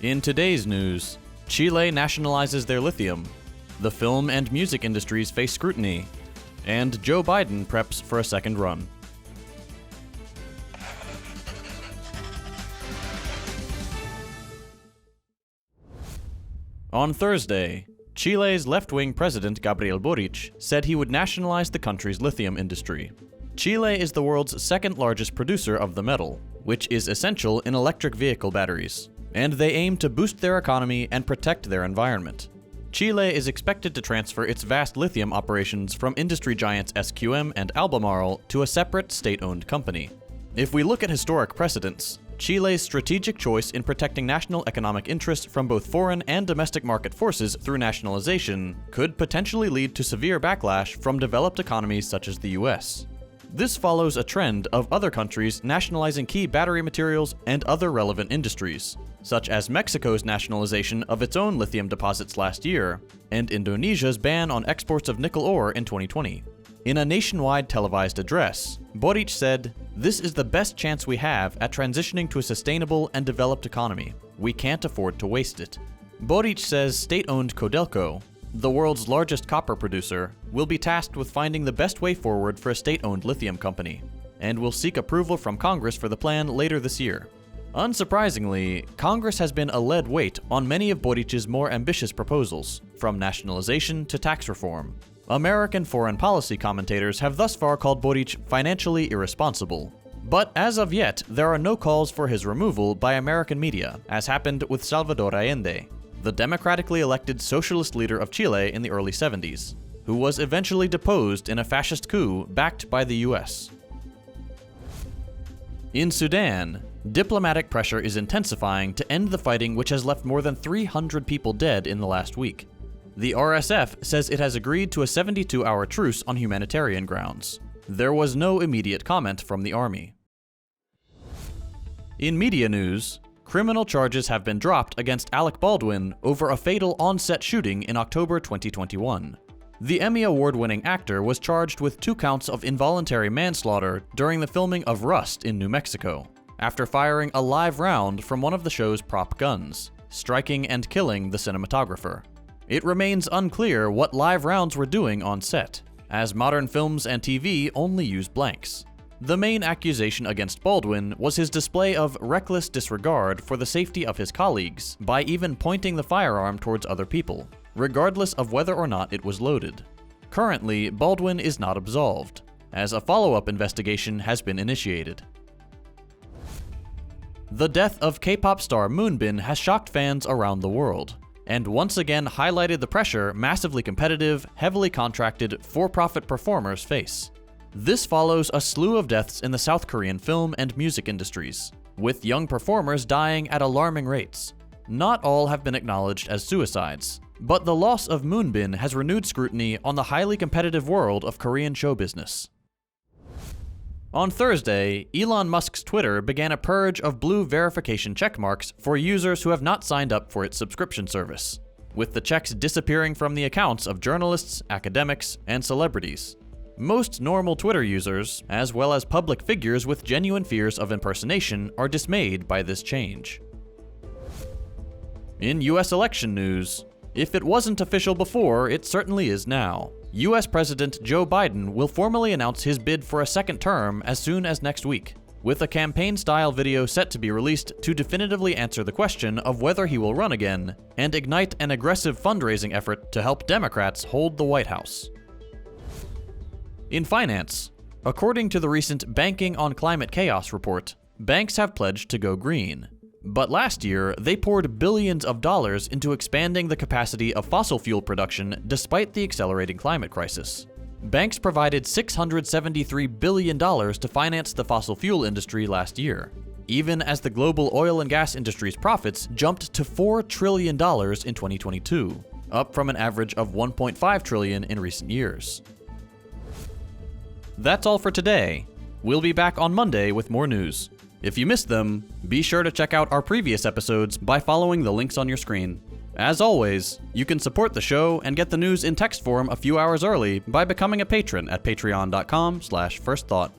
In today's news, Chile nationalizes their lithium, the film and music industries face scrutiny, and Joe Biden preps for a second run. On Thursday, Chile's left-wing president Gabriel Boric said he would nationalize the country's lithium industry. Chile is the world's second-largest producer of the metal, which is essential in electric vehicle batteries, and they aim to boost their economy and protect their environment. Chile is expected to transfer its vast lithium operations from industry giants SQM and Albemarle to a separate state-owned company. If we look at historic precedents, Chile's strategic choice in protecting national economic interests from both foreign and domestic market forces through nationalization could potentially lead to severe backlash from developed economies such as the US. This follows a trend of other countries nationalizing key battery materials and other relevant industries, such as Mexico's nationalization of its own lithium deposits last year, and Indonesia's ban on exports of nickel ore in 2020. In a nationwide televised address, Boric said, "This is the best chance we have at transitioning to a sustainable and developed economy. We can't afford to waste it." Boric says state-owned Codelco, the world's largest copper producer, will be tasked with finding the best way forward for a state-owned lithium company, and will seek approval from Congress for the plan later this year. Unsurprisingly, Congress has been a lead weight on many of Boric's more ambitious proposals, from nationalization to tax reform. American foreign policy commentators have thus far called Boric financially irresponsible. But as of yet, there are no calls for his removal by American media, as happened with Salvador Allende, the democratically elected socialist leader of Chile in the early 70s, who was eventually deposed in a fascist coup backed by the US. In Sudan, diplomatic pressure is intensifying to end the fighting, which has left more than 300 people dead in the last week. The RSF says it has agreed to a 72-hour truce on humanitarian grounds. There was no immediate comment from the army. In media news, criminal charges have been dropped against Alec Baldwin over a fatal on-set shooting in October 2021. The Emmy Award-winning actor was charged with 2 counts of involuntary manslaughter during the filming of Rust in New Mexico, after firing a live round from one of the show's prop guns, striking and killing the cinematographer. It remains unclear what live rounds were doing on set, as modern films and TV only use blanks. The main accusation against Baldwin was his display of reckless disregard for the safety of his colleagues by even pointing the firearm towards other people, regardless of whether or not it was loaded. Currently, Baldwin is not absolved, as a follow-up investigation has been initiated. The death of K-pop star Moonbin has shocked fans around the world, and once again highlighted the pressure massively competitive, heavily contracted, for-profit performers face. This follows a slew of deaths in the South Korean film and music industries, with young performers dying at alarming rates. Not all have been acknowledged as suicides, but the loss of Moonbin has renewed scrutiny on the highly competitive world of Korean show business. On Thursday, Elon Musk's Twitter began a purge of blue verification checkmarks for users who have not signed up for its subscription service, with the checks disappearing from the accounts of journalists, academics, and celebrities. Most normal Twitter users, as well as public figures with genuine fears of impersonation, are dismayed by this change. In US election news, if it wasn't official before, it certainly is now. US President Joe Biden will formally announce his bid for a second term as soon as next week, with a campaign-style video set to be released to definitively answer the question of whether he will run again and ignite an aggressive fundraising effort to help Democrats hold the White House. In finance, according to the recent Banking on Climate Chaos report, banks have pledged to go green. But last year, they poured billions of dollars into expanding the capacity of fossil fuel production despite the accelerating climate crisis. Banks provided $673 billion to finance the fossil fuel industry last year, even as the global oil and gas industry's profits jumped to $4 trillion in 2022, up from an average of $1.5 trillion in recent years. That's all for today. We'll be back on Monday with more news. If you missed them, be sure to check out our previous episodes by following the links on your screen. As always, you can support the show and get the news in text form a few hours early by becoming a patron at patreon.com/firstthought.